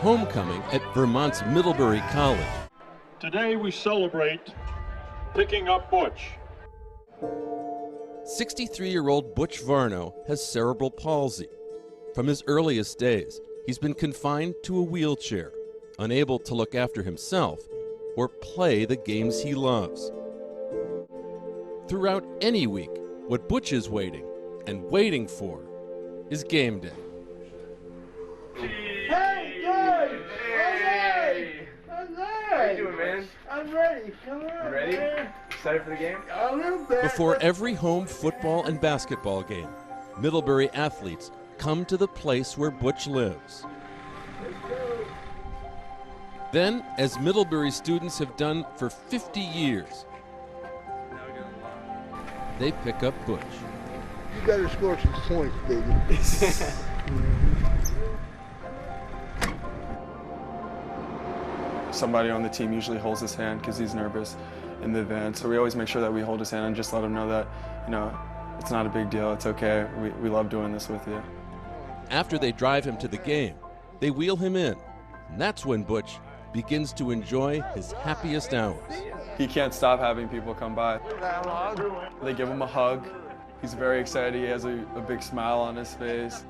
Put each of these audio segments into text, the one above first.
homecoming at Vermont's Middlebury College. Today we celebrate picking up Butch. 63-year-old Butch Varno has cerebral palsy. From his earliest days, he's been confined to a wheelchair, unable to look after himself or play the games he loves. Throughout any week, what Butch is waiting and waiting for is game day. Hey, George! Hey! I'm there! How you doing, man? I'm ready. Come on, You ready? man. Excited for the game? A little bit. Before every home football and basketball game, Middlebury athletes come to the place where Butch lives. Then, as Middlebury students have done for 50 years, they pick up Butch. You better score some points, baby. Somebody on the team usually holds his hand because he's nervous in the van. So we always make sure that we hold his hand and just let him know that, it's not a big deal. It's okay. We love doing this with you. After they drive him to the game, they wheel him in. And that's when Butch begins to enjoy his happiest hours. He can't stop having people come by. They give him a hug. He's very excited. He has a big smile on his face.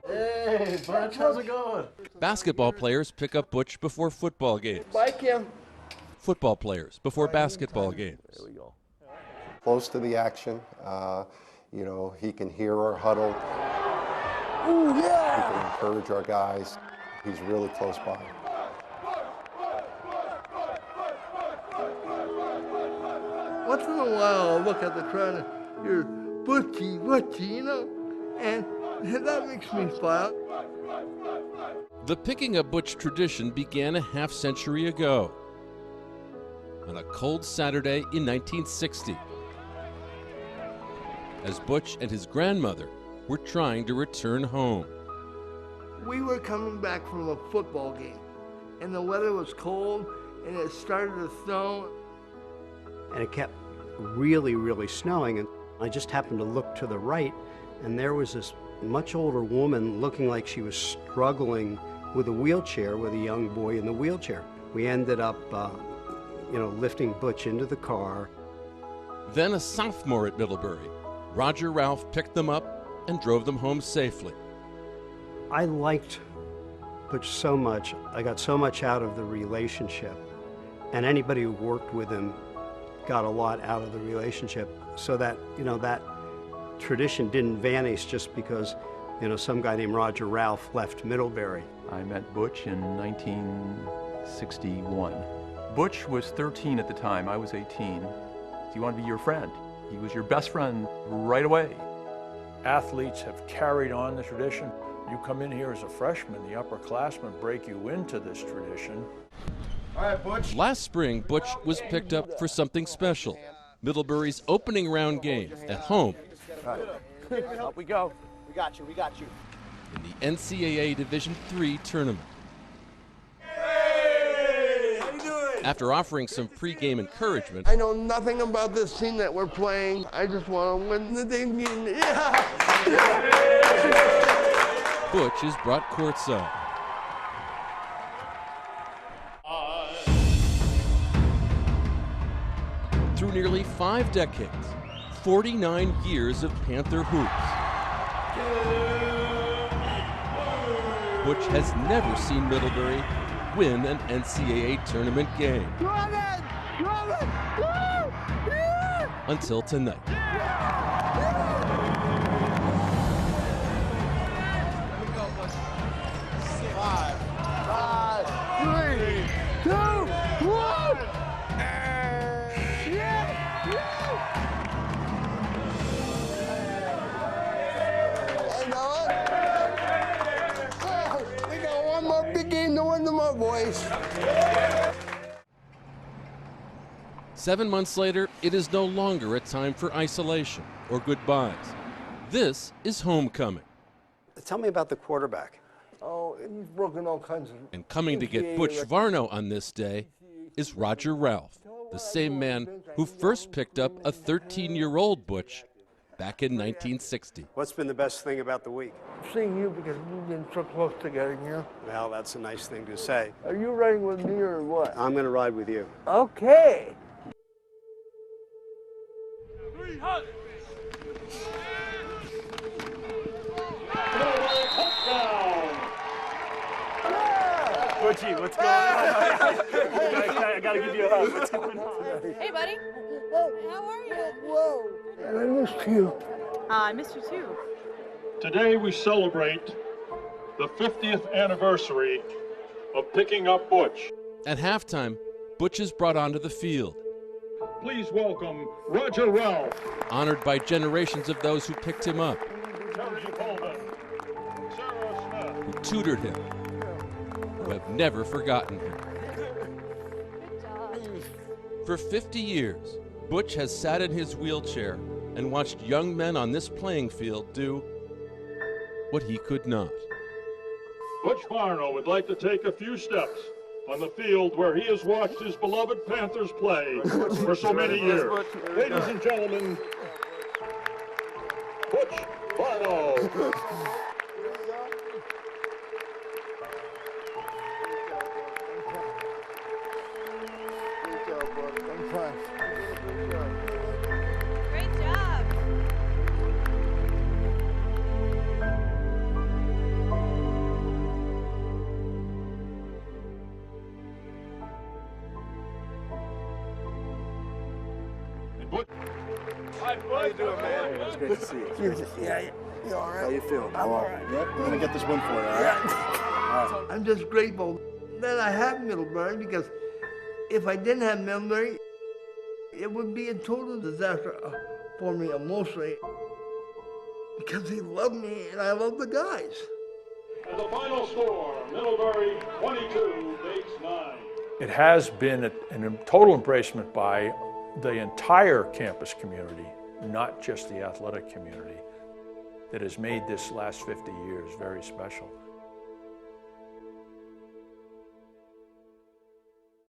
Hey, Butch, how's it going? Basketball players pick up Butch before football games. Bye, Kim. Football players before basketball games. There we go. Close to the action. He can hear our huddle. Ooh, He yeah! can encourage our guys. He's really close by. Once in a while, I'll look at the crowd and hear Butchie, and that makes me smile. The picking up Butch tradition began a half-century ago, on a cold Saturday in 1960, as Butch and his grandmother were trying to return home. We were coming back from a football game, and the weather was cold, and it started to snow. And it kept really, really snowing, and I just happened to look to the right, and there was this much older woman looking like she was struggling with a wheelchair with a young boy in the wheelchair. We ended up, lifting Butch into the car. Then a sophomore at Middlebury, Roger Ralph picked them up and drove them home safely. I liked Butch so much. I got so much out of the relationship, and anybody who worked with him got a lot out of the relationship, so that, that tradition didn't vanish just because, some guy named Roger Ralph left Middlebury. I met Butch in 1961. Butch was 13 at the time, I was 18. He wanted to be your friend. He was your best friend right away. Athletes have carried on the tradition. You come in here as a freshman, the upperclassmen break you into this tradition. All right, Butch. Last spring, Butch was picked up for something special, Middlebury's opening round game at home. Up we go. We got you. In the NCAA Division III tournament. Hey! How you doing? After offering some pre-game encouragement, I know nothing about this team that we're playing. I just want to win the damn game. Yeah! Butch is brought courtside. Through nearly 5 decades, 49 years of Panther hoops, Butch has never seen Middlebury win an NCAA tournament game. Until tonight. Big game to win them up, boys. 7 months later, it is no longer a time for isolation or goodbyes. This is homecoming. Tell me about the quarterback. Oh, he's broken all kinds of... And coming to get Butch Varno on this day is Roger Ralph, the same man who first picked up a 13-year-old Butch back in 1960. What's been the best thing about the week? Seeing you because we've been so close together, you know. Well, that's a nice thing to say. Are you riding with me or what? I'm going to ride with you. Okay. Butchie, what's going on? I gotta give you a hug. What's going on? Hey, buddy. How are you? Whoa. I missed you. I missed you too. Today we celebrate the 50th anniversary of Picking Up Butch. At halftime, Butch is brought onto the field, Please welcome Roger Ralph, honored by generations of those who picked him up, Terry Colvin, Sarah Smith, who tutored him, who have never forgotten him. For 50 years, Butch has sat in his wheelchair and watched young men on this playing field do what he could not. Butch Varno would like to take a few steps on the field where he has watched his beloved Panthers play for so many years. Ladies and gentlemen, Butch Varno. Great job. How you doing, man? It's great to see you. Yeah, you all right? How you feeling? I'm all right. Yep, we're gonna get this win for you, all right? I'm just grateful that I have Middlebury because if I didn't have Middlebury, it would be a total disaster for me emotionally because they love me and I love the guys. And the final score, Middlebury 22, Bates 9. It has been a total embracement by the entire campus community, not just the athletic community, that has made this last 50 years very special.